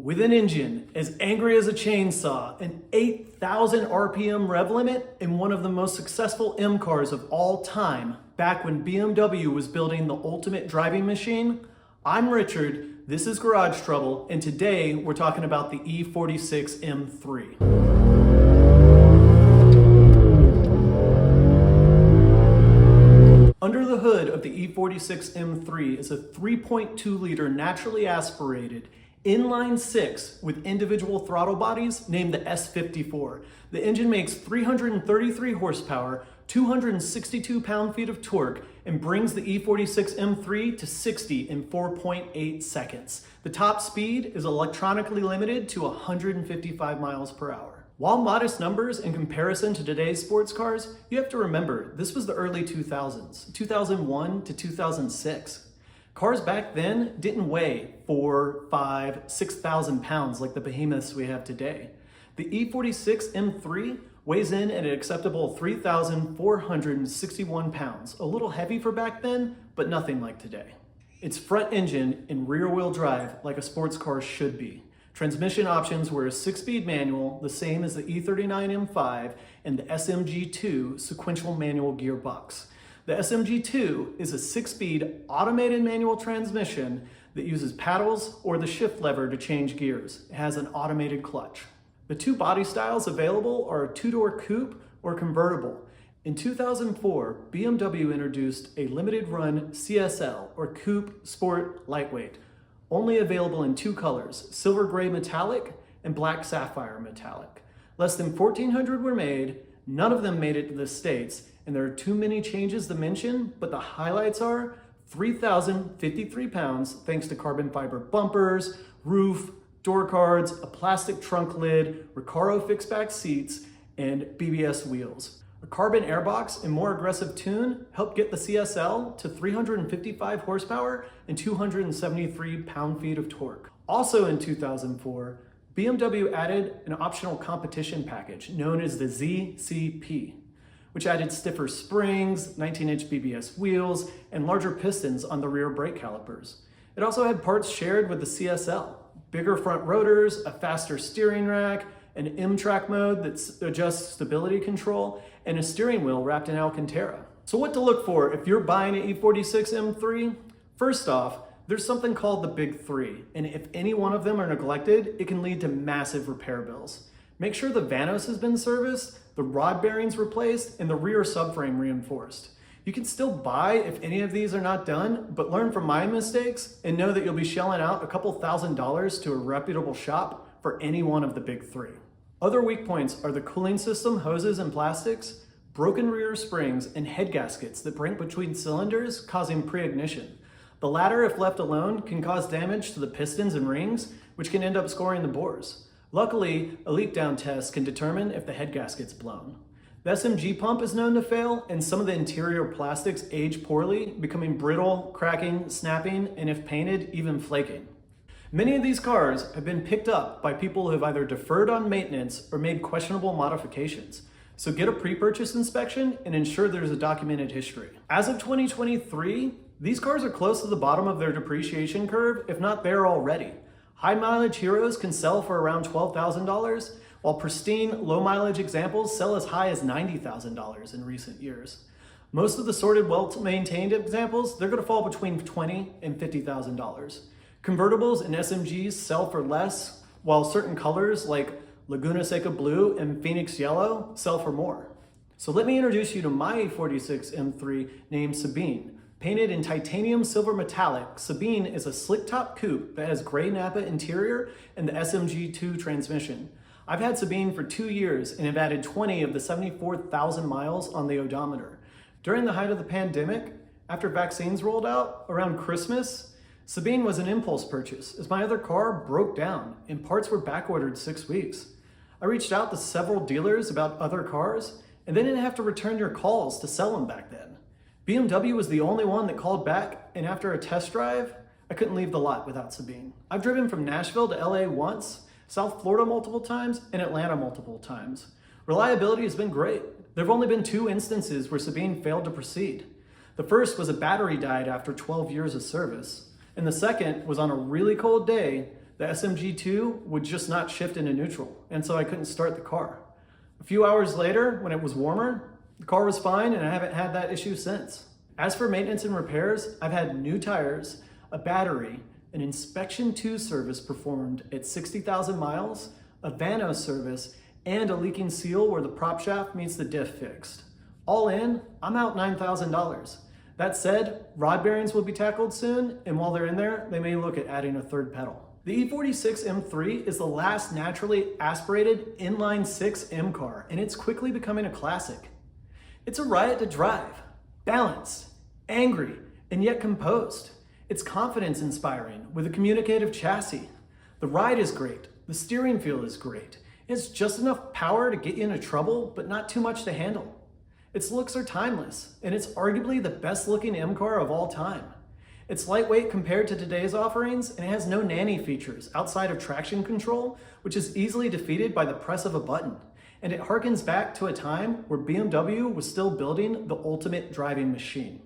With an engine as angry as a chainsaw, an 8,000 RPM rev limit, and one of the most successful M cars of all time, back when BMW was building the ultimate driving machine, I'm Richard, this is Garage Trouble, and today we're talking about the E46 M3. Under the hood of the E46 M3 is a 3.2 liter naturally aspirated inline six with individual throttle bodies named the S54. The engine makes 333 horsepower, 262 pound-feet of torque, and brings the E46 M3 to 60 in 4.8 seconds. The top speed is electronically limited to 155 miles per hour. While modest numbers in comparison to today's sports cars, you have to remember this was the early 2000s, 2001 to 2006. Cars back then didn't weigh 4, 5, 6,000 pounds like the behemoths we have today. The E46 M3 weighs in at an acceptable 3,461 pounds, a little heavy for back then, but nothing like today. It's front engine and rear wheel drive like a sports car should be. Transmission options were a 6-speed manual, the same as the E39 M5 and the SMG2 sequential manual gearbox. The SMG2 is a 6-speed automated manual transmission that uses paddles or the shift lever to change gears. It has an automated clutch. The two body styles available are a two-door coupe or convertible. In 2004, BMW introduced a limited run CSL or Coupe Sport Lightweight, only available in two colors, silver gray metallic and black sapphire metallic. Less than 1,400 were made, none of them made it to the States, and there are too many changes to mention, but the highlights are 3,053 pounds thanks to carbon fiber bumpers, roof, door cards, a plastic trunk lid, Recaro fixed back seats, and BBS wheels. A carbon airbox and more aggressive tune helped get the CSL to 355 horsepower and 273 pound-feet of torque. Also in 2004, BMW added an optional competition package known as the ZCP, which added stiffer springs, 19-inch BBS wheels, and larger pistons on the rear brake calipers. It also had parts shared with the CSL, bigger front rotors, a faster steering rack, an M-Track mode that adjusts stability control, and a steering wheel wrapped in Alcantara. So what to look for if you're buying an E46 M3? First off, there's something called the Big Three, and if any one of them are neglected, it can lead to massive repair bills. Make sure the Vanos has been serviced, the rod bearings replaced, and the rear subframe reinforced. You can still buy if any of these are not done, but learn from my mistakes and know that you'll be shelling out a couple $1,000s to a reputable shop for any one of the Big Three. Other weak points are the cooling system, hoses, and plastics, broken rear springs, and head gaskets that break between cylinders, causing pre-ignition. The latter, if left alone, can cause damage to the pistons and rings, which can end up scoring the bores. Luckily, a leak down test can determine if the head gasket's blown. The SMG pump is known to fail, and some of the interior plastics age poorly, becoming brittle, cracking, snapping, and if painted, even flaking. Many of these cars have been picked up by people who have either deferred on maintenance or made questionable modifications. So get a pre-purchase inspection and ensure there's a documented history. As of 2023, these cars are close to the bottom of their depreciation curve, if not there already. High mileage heroes can sell for around $12,000, while pristine, low mileage examples sell as high as $90,000 in recent years. Most of the sorted, well-maintained examples, they're gonna fall between $20,000 and $50,000. Convertibles and SMGs sell for less, while certain colors like Laguna Seca Blue and Phoenix Yellow sell for more. So let me introduce you to my E46 M3 named Sabine. Painted in titanium silver metallic, Sabine is a slick top coupe that has gray Napa interior and the SMG2 transmission. I've had Sabine for 2 years and have added 20 of the 74,000 miles on the odometer. During the height of the pandemic, after vaccines rolled out around Christmas, Sabine was an impulse purchase as my other car broke down and parts were backordered 6 weeks. I reached out to several dealers about other cars and they didn't have to return your calls to sell them back then. BMW was the only one that called back, and after a test drive, I couldn't leave the lot without Sabine. I've driven from Nashville to LA once, South Florida multiple times, and Atlanta multiple times. Reliability has been great. There have only been 2 instances where Sabine failed to proceed. The first was a battery died after 12 years of service, and the second was on a really cold day, The SMG2 would just not shift into neutral, and so I couldn't start the car. A few hours later, when it was warmer, the car was fine and I haven't had that issue since. As for maintenance and repairs, I've had new tires, a battery, an Inspection 2 service performed at 60,000 miles, a Vano service, and a leaking seal where the prop shaft meets the diff fixed. All in, I'm out $9,000. That said, rod bearings will be tackled soon, and while they're in there, they may look at adding a third pedal. The E46 M3 is the last naturally aspirated inline-6 M car, and it's quickly becoming a classic. It's a riot to drive, balanced, angry, and yet composed. It's confidence inspiring with a communicative chassis. The ride is great, the steering feel is great. It's just enough power to get you into trouble, but not too much to handle. Its looks are timeless, and it's arguably the best looking M car of all time. It's lightweight compared to today's offerings, and it has no nanny features outside of traction control, which is easily defeated by the press of a button. And it harkens back to a time where BMW was still building the ultimate driving machine.